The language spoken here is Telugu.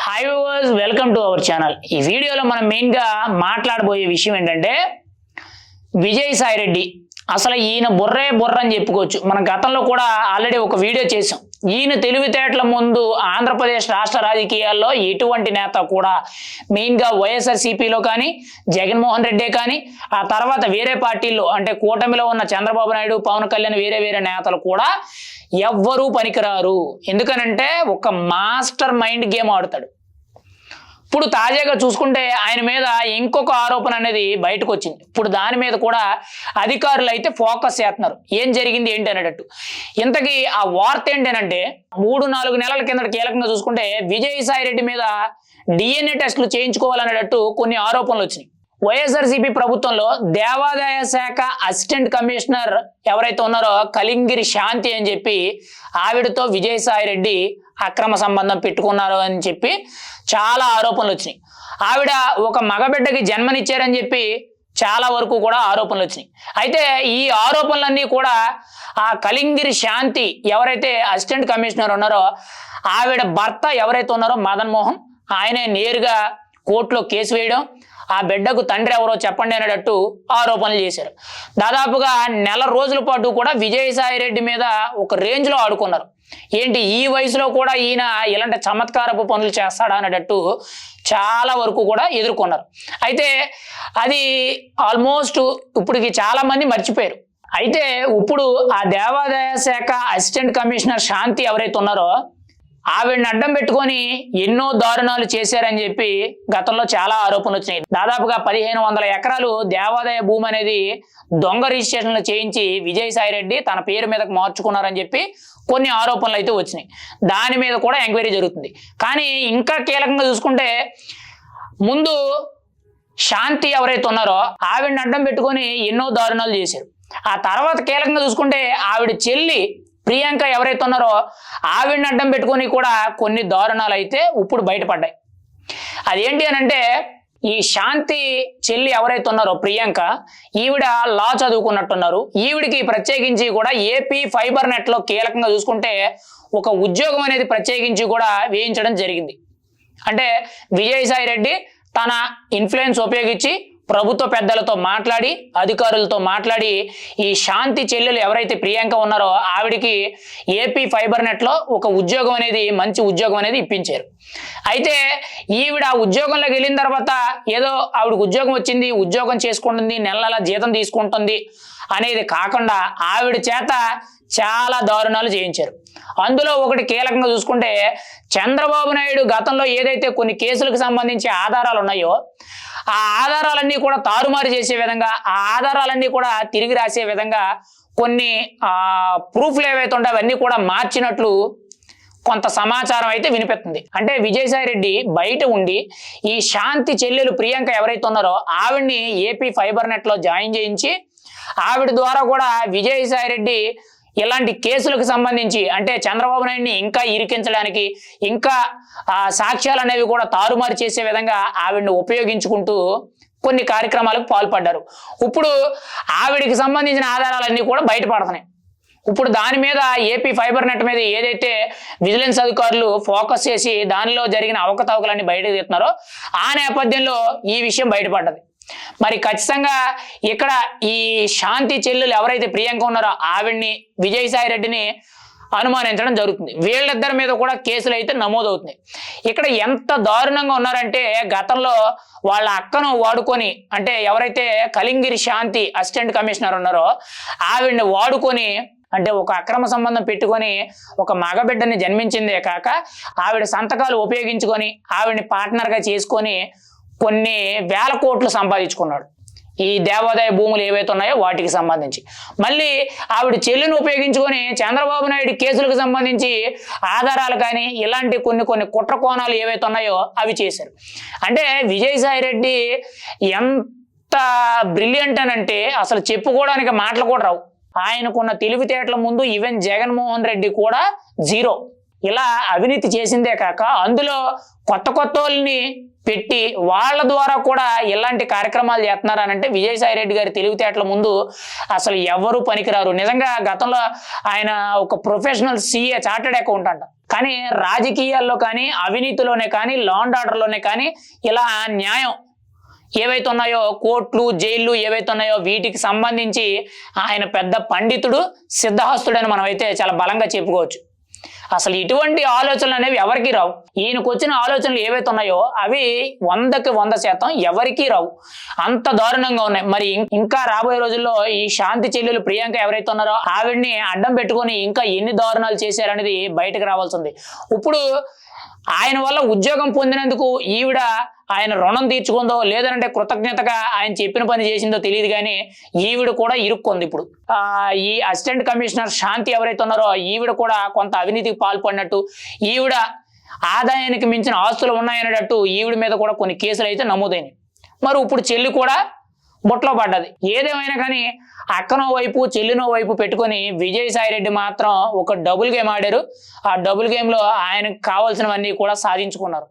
Hi viewers, welcome to our channel. ఈ వీడియోలో మనం మెయిన్గా మాట్లాడబోయే విషయం ఏంటంటే విజయసాయి రెడ్డి. అసలు ఈయన బుర్రే బుర్ర అని చెప్పుకోవచ్చు. మనం గతంలో కూడా ఆల్రెడీ ఒక వీడియో చేసాం. ఈయన తెలివితేటల ముందు ఆంధ్రప్రదేశ్ రాష్ట్ర రాజకీయాల్లో ఎటువంటి నేత కూడా, మెయిన్గా వైఎస్ఆర్సీపీలో కానీ, జగన్మోహన్ రెడ్డి కానీ, ఆ తర్వాత వేరే పార్టీల్లో అంటే కూటమిలో ఉన్న చంద్రబాబు నాయుడు, పవన్ కళ్యాణ్, వేరే నేతలు కూడా ఎవ్వరూ పనికిరారు. ఎందుకనంటే ఒక మాస్టర్ మైండ్ గేమ్ ఆడుతాడు. ఇప్పుడు తాజాగా చూసుకుంటే ఆయన మీద ఇంకొక ఆరోపణ అనేది బయటకు వచ్చింది. ఇప్పుడు దాని మీద కూడా అధికారులు అయితే ఫోకస్ చేస్తున్నారు. ఏం జరిగింది ఏంటి అనేటట్టు. ఇంతకీ ఆ వార్త ఏంటంటే 3-4 నెలల కిందట కీలకంగా చూసుకుంటే విజయసాయి రెడ్డి మీద DNA టెస్టులు చేయించుకోవాలనేటట్టు కొన్ని ఆరోపణలు వచ్చినాయి. వైఎస్ఆర్సీపీ ప్రభుత్వంలో దేవాదాయ శాఖ అసిస్టెంట్ కమిషనర్ ఎవరైతే ఉన్నారో కలింగిరి శాంతి అని చెప్పి ఆవిడతో విజయసాయి రెడ్డి అక్రమ సంబంధం పెట్టుకున్నారు అని చెప్పి చాలా ఆరోపణలు వచ్చినాయి. ఆవిడ ఒక మగబిడ్డకి జన్మనిచ్చారని చెప్పి చాలా వరకు కూడా ఆరోపణలు వచ్చినాయి. అయితే ఈ ఆరోపణలన్నీ కూడా ఆ కలింగిరి శాంతి ఎవరైతే అసిస్టెంట్ కమిషనర్ ఉన్నారో ఆవిడ భర్త ఎవరైతే ఉన్నారో మదన్ మోహన్, ఆయనే నేరుగా కోర్టులో కేసు వేయడం, ఆ బిడ్డకు తండ్రి ఎవరో చెప్పండి అనేటట్టు ఆరోపణలు చేశారు. దాదాపుగా నెల రోజుల పాటు కూడా విజయసాయి రెడ్డి మీద ఒక రేంజ్లో ఆడుకున్నారు. ఏంటి ఈ వయసులో కూడా ఈయన ఇలాంటి చమత్కారపు పనులు చేస్తాడా అనేటట్టు చాలా వరకు కూడా ఎదుర్కొన్నారు. అయితే అది ఆల్మోస్ట్ ఇప్పటికి చాలా మంది మర్చిపోయారు. అయితే ఇప్పుడు ఆ దేవాదాయ శాఖ అసిస్టెంట్ కమిషనర్ శాంతి ఎవరైతే ఉన్నారో ఆవిడని అడ్డం పెట్టుకొని ఎన్నో దారుణాలు చేశారని చెప్పి గతంలో చాలా ఆరోపణలు వచ్చినాయి. దాదాపుగా 1500 ఎకరాలు దేవాదాయ భూమి అనేది దొంగ రిజిస్ట్రేషన్లు చేయించి విజయసాయి రెడ్డి తన పేరు మీదకు మార్చుకున్నారని చెప్పి కొన్ని ఆరోపణలు అయితే వచ్చినాయి. దాని మీద కూడా ఎంక్వైరీ జరుగుతుంది. కానీ ఇంకా కీలకంగా చూసుకుంటే ముందు శాంతి ఎవరైతే ఉన్నారో ఆవిడని అడ్డం పెట్టుకొని ఎన్నో దారుణాలు చేశారు. ఆ తర్వాత కీలకంగా చూసుకుంటే ఆవిడ చెల్లి ప్రియాంక ఎవరైతే ఉన్నారో ఆవిడని అడ్డం పెట్టుకొని కూడా కొన్ని దారుణాలు అయితే ఇప్పుడు బయటపడ్డాయి. అదేంటి అని అంటే ఈ శాంతి చెల్లి ఎవరైతే ఉన్నారో ప్రియాంక, ఈవిడ లా చదువుకున్నట్టున్నారు. ఈవిడికి ప్రత్యేకించి కూడా ఏపీ ఫైబర్ నెట్లో కీలకంగా చూసుకుంటే ఒక ఉద్యోగం అనేది ప్రత్యేకించి కూడా వేయించడం జరిగింది. అంటే విజయసాయి రెడ్డి తన ఇన్ఫ్లుయెన్స్ ఉపయోగించి ప్రభుత్వ పెద్దలతో మాట్లాడి, అధికారులతో మాట్లాడి ఈ శాంతి చెల్లెలు ఎవరైతే ప్రియాంక ఉన్నారో ఆవిడికి ఏపీ ఫైబర్ నెట్లో ఒక ఉద్యోగం అనేది, మంచి ఉద్యోగం అనేది ఇప్పించారు. అయితే ఈవిడ ఆ ఉద్యోగంలోకి వెళ్ళిన తర్వాత ఏదో ఆవిడకి ఉద్యోగం వచ్చింది, ఉద్యోగం చేసుకుంటుంది, నెల జీతం తీసుకుంటుంది అనేది కాకుండా ఆవిడ చేత చాలా దారుణాలు చేయించారు. అందులో ఒకటి కీలకంగా చూసుకుంటే చంద్రబాబు నాయుడు గతంలో ఏదైతే కొన్ని కేసులకు సంబంధించి ఆధారాలు ఉన్నాయో ఆ ఆధారాలన్నీ కూడా తారుమారు చేసే విధంగా, ఆ ఆధారాలన్నీ కూడా తిరిగి రాసే విధంగా కొన్ని ప్రూఫ్లు ఏవైతే ఉంటాయో అవన్నీ కూడా మార్చినట్లు కొంత సమాచారం అయితే వినిపిస్తుంది. అంటే విజయసాయి రెడ్డి బయట ఉండి ఈ శాంతి చెల్లెలు ప్రియాంక ఎవరైతే ఉన్నారో ఆవిడ్ని ఏపీ ఫైబర్ నెట్లో జాయిన్ చేయించి ఆవిడ ద్వారా కూడా విజయసాయి రెడ్డి ఇలాంటి కేసులకు సంబంధించి అంటే చంద్రబాబు నాయుడిని ఇంకా ఇరికించడానికి, ఇంకా సాక్ష్యాలు అనేవి కూడా తారుమారు చేసే విధంగా ఆవిడని ఉపయోగించుకుంటూ కొన్ని కార్యక్రమాలకు పాల్పడ్డారు. ఇప్పుడు ఆవిడికి సంబంధించిన ఆధారాలన్నీ కూడా బయటపడుతున్నాయి. ఇప్పుడు దాని మీద ఏపీ ఫైబర్ నెట్ మీద ఏదైతే విజిలెన్స్ అధికారులు ఫోకస్ చేసి దానిలో జరిగిన అవకతవకలన్నీ బయటకు తీస్తున్నారో ఆ నేపథ్యంలో ఈ విషయం బయటపడ్డది. మరి ఖచ్చితంగా ఇక్కడ ఈ శాంతి చెల్లెలు ఎవరైతే ప్రియాంక ఉన్నారో ఆవిడ్ని, విజయసాయి రెడ్డిని అనుమానించడం జరుగుతుంది. వీళ్ళిద్దరి మీద కూడా కేసులు అయితే నమోదవుతున్నాయి. ఇక్కడ ఎంత దారుణంగా ఉన్నారంటే గతంలో వాళ్ళ అక్కను వాడుకొని, అంటే ఎవరైతే కలింగిరి శాంతి అసిస్టెంట్ కమిషనర్ ఉన్నారో ఆవిడ్ని వాడుకొని, అంటే ఒక అక్రమ సంబంధం పెట్టుకొని ఒక మగబిడ్డని జన్మించిందే కాక ఆవిడ సంతకాలు ఉపయోగించుకొని ఆవిడ్ని పార్ట్నర్గా చేసుకొని కొన్ని వేల కోట్లు సంపాదించుకున్నాడు ఈ దేవాదాయ భూములు ఏవైతే ఉన్నాయో వాటికి సంబంధించి. మళ్ళీ ఆవిడ చెల్లిని ఉపయోగించుకొని చంద్రబాబు నాయుడు కేసులకు సంబంధించి ఆధారాలు కానీ ఇలాంటి కొన్ని కుట్ర కోణాలు ఏవైతే ఉన్నాయో అవి చేశారు. అంటే విజయసాయి రెడ్డి ఎంత బ్రిలియంట్ అని అంటే అసలు చెప్పుకోవడానికి మాటలు కూడా రావు. ఆయనకున్న తెలివితేటల ముందు ఈవెన్ జగన్మోహన్ రెడ్డి కూడా జీరో. ఇలా అవినీతి చేసిందే కాక అందులో కొత్త కొత్త వాళ్ళని పెట్టి వాళ్ళ ద్వారా కూడా ఇలాంటి కార్యక్రమాలు చేస్తున్నారు అని అంటే విజయసాయి రెడ్డి గారి తెలివితేటల ముందు అసలు ఎవరు పనికిరారు. నిజంగా గతంలో ఆయన ఒక ప్రొఫెషనల్ CA చార్టెడ్ అకౌంటెంట్, కానీ రాజకీయాల్లో కానీ అవినీతిలోనే కానీ లా అండ్ ఆర్డర్లోనే కానీ ఇలా న్యాయం ఏవైతే ఉన్నాయో కోర్టులు జైళ్ళు ఏవైతే ఉన్నాయో వీటికి సంబంధించి ఆయన పెద్ద పండితుడు సిద్ధహస్తుడని మనమైతే చాలా బలంగా చెప్పుకోవచ్చు. అసలు ఇటువంటి ఆలోచనలు అనేవి ఎవరికి రావు. ఈయనకు వచ్చిన ఆలోచనలు ఏవైతే ఉన్నాయో అవి 100కి 100% ఎవరికీ రావు, అంత దారుణంగా ఉన్నాయి. మరి ఇంకా రాబోయే రోజుల్లో ఈ శాంతి చెల్లెలు ప్రియాంక ఎవరైతే ఉన్నారో ఆవిడ్ని అడ్డం పెట్టుకొని ఇంకా ఎన్ని దారుణాలు చేశారనేది బయటకు రావాల్సింది. ఇప్పుడు ఆయన వల్ల ఉద్యోగం పొందినందుకు ఈవిడ ఆయన రుణం తీర్చుకుందో లేదంటే కృతజ్ఞతగా ఆయన చెప్పిన పని చేసిందో తెలియదు, కానీ ఈవిడ కూడా ఇరుక్కుంది. ఇప్పుడు ఈ అసిస్టెంట్ కమిషనర్ శాంతి ఎవరైతే ఉన్నారో ఈవిడ కూడా కొంత అవినీతికి పాల్పడినట్టు, ఈవిడ ఆదాయానికి మించిన ఆస్తులు ఉన్నాయనేటట్టు ఈవిడ మీద కూడా కొన్ని కేసులు అయితే నమోదైనవి. మరి ఇప్పుడు చెల్లి కూడా బొట్లో పడ్డది. ఏదేమైనా కానీ అక్కనో వైపు చెల్లినో వైపు పెట్టుకొని విజయసాయి రెడ్డి మాత్రం ఒక డబుల్ గేమ్ ఆడారు. ఆ డబుల్ గేమ్లో ఆయనకు కావాల్సినవన్నీ కూడా సాధించుకున్నారు.